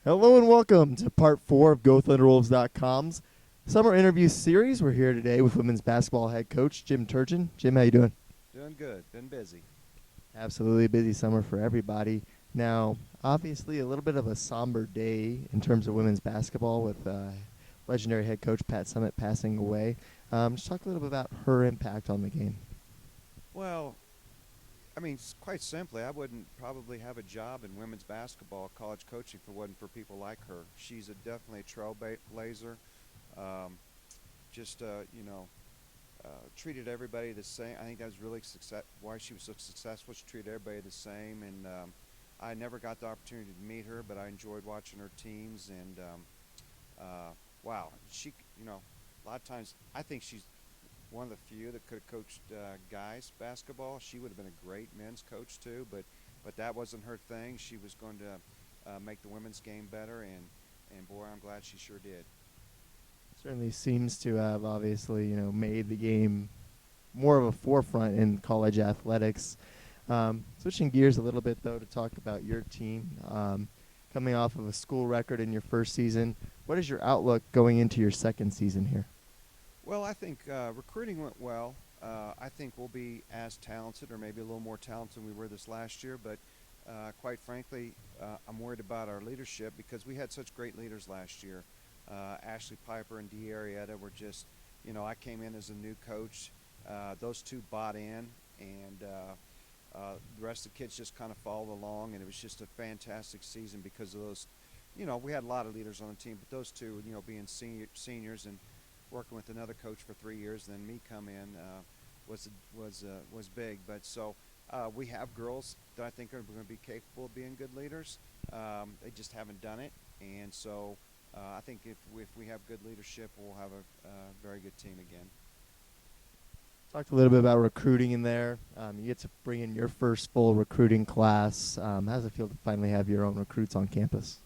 Hello and welcome to part 4 of GoThunderWolves.com's summer interview series. We're here today with women's basketball head coach Jim Turgeon. Jim, how you doing? Doing good. Been busy. Absolutely busy summer for everybody. Now, obviously, a little bit of a somber day in terms of women's basketball with legendary head coach Pat Summitt passing away. Just talk a little bit about her impact on the game. Well, quite simply, I wouldn't probably have a job in women's basketball, college coaching, if it wasn't for people like her. She's definitely a trailblazer. Um, just treated everybody the same. I think that was really why she was so successful. She treated everybody the same, and I never got the opportunity to meet her, but I enjoyed watching her teams. And wow, a lot of times I think she's one of the few that could have coached guys basketball. She would have been a great men's coach too, but that wasn't her thing. She was going to make the women's game better, and boy, I'm glad she sure did. Certainly seems to have obviously, made the game more of a forefront in college athletics. Switching gears a little bit, though, to talk about your team. Coming off of a school record in your first season, what is your outlook going into your second season here? Well, I think recruiting went well. I think we'll be as talented, or maybe a little more talented than we were this last year. But quite frankly, I'm worried about our leadership because we had such great leaders last year. Ashley Piper and Dee Arietta were just, I came in as a new coach. Those two bought in, and the rest of the kids just kind of followed along. And it was just a fantastic season because of those. We had a lot of leaders on the team, but those two, being seniors and working with another coach for 3 years, then me come in was big. But so we have girls that I think are going to be capable of being good leaders. They just haven't done it, and so I think if we have good leadership, we'll have a very good team again. Talked a little bit about recruiting in there. You get to bring in your first full recruiting class. How does it feel to finally have your own recruits on campus?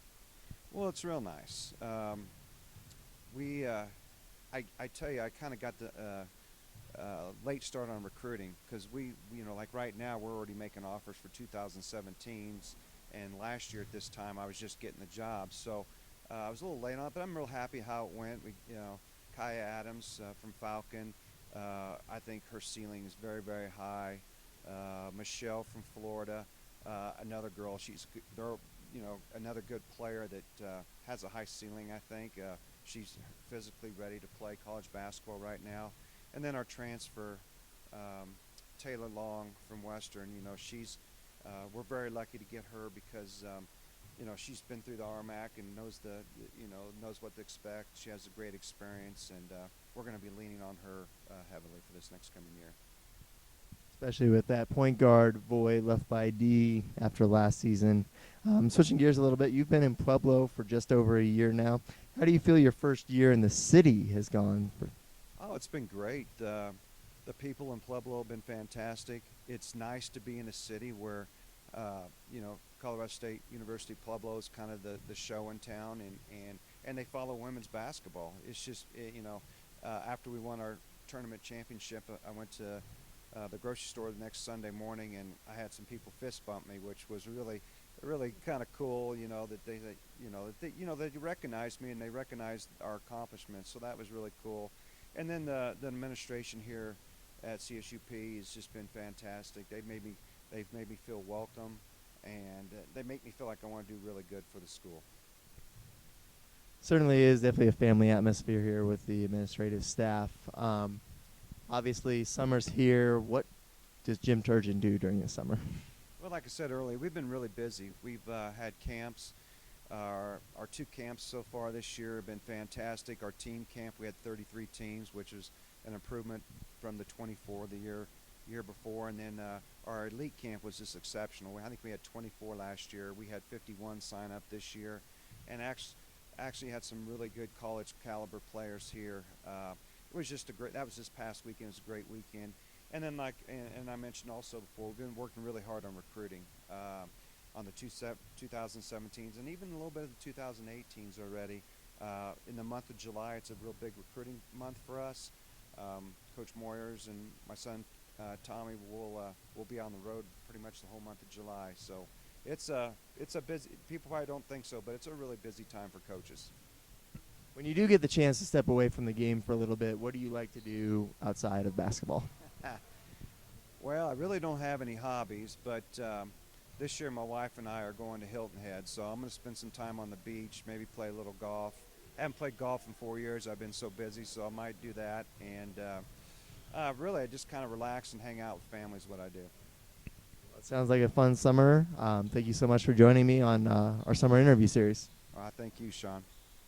Well, it's real nice. We I tell you, I kind of got the late start on recruiting because like right now, we're already making offers for 2017s, and last year at this time, I was just getting the job. So I was a little late on it, but I'm real happy how it went. Kaya Adams from Falcon, I think her ceiling is very, very high. Michelle from Florida, another girl. They're, another good player that has a high ceiling, I think. She's physically ready to play college basketball right now. And then our transfer, Taylor Long from Western, we're very lucky to get her because, she's been through the RMAC and knows what to expect. She has a great experience, and we're going to be leaning on her heavily for this next coming year. Especially with that point guard void left by D after last season. Switching gears a little bit, you've been in Pueblo for just over a year now. How do you feel your first year in the city has gone? Oh, it's been great. The people in Pueblo have been fantastic. It's nice to be in a city where, Colorado State University Pueblo is kind of the show in town, and they follow women's basketball. It's just, after we won our tournament championship, I went to the grocery store the next Sunday morning, and I had some people fist bump me, which was really kind of cool. They recognized me and they recognized our accomplishments, so that was really cool. And then the administration here at CSUP has just been fantastic. They've made me feel welcome, and they make me feel like I want to do really good for the school. Certainly is definitely a family atmosphere here with the administrative staff. Obviously, summer's here. What does Jim Turgeon do during the summer? Well, like I said earlier, we've been really busy. We've had camps. Our two camps so far this year have been fantastic. Our team camp, we had 33 teams, which is an improvement from the 24 the year before. And then our elite camp was just exceptional. I think we had 24 last year. We had 51 sign up this year, and actually had some really good college caliber players here. It was just that was this past weekend. It was a great weekend. And then, and I mentioned also before, we've been working really hard on recruiting on the 2017s and even a little bit of the 2018s already. In the month of July, it's a real big recruiting month for us. Coach Moyers and my son Tommy will be on the road pretty much the whole month of July. So It's a busy. People probably don't think so, but it's a really busy time for coaches. When you do get the chance to step away from the game for a little bit, what do you like to do outside of basketball? Well, I really don't have any hobbies, but this year my wife and I are going to Hilton Head, so I'm going to spend some time on the beach, maybe play a little golf. I haven't played golf in 4 years. I've been so busy, so I might do that. And really, I just kind of relax and hang out with family is what I do. Well, it sounds like a fun summer. Thank you so much for joining me on our summer interview series. Thank you, Sean.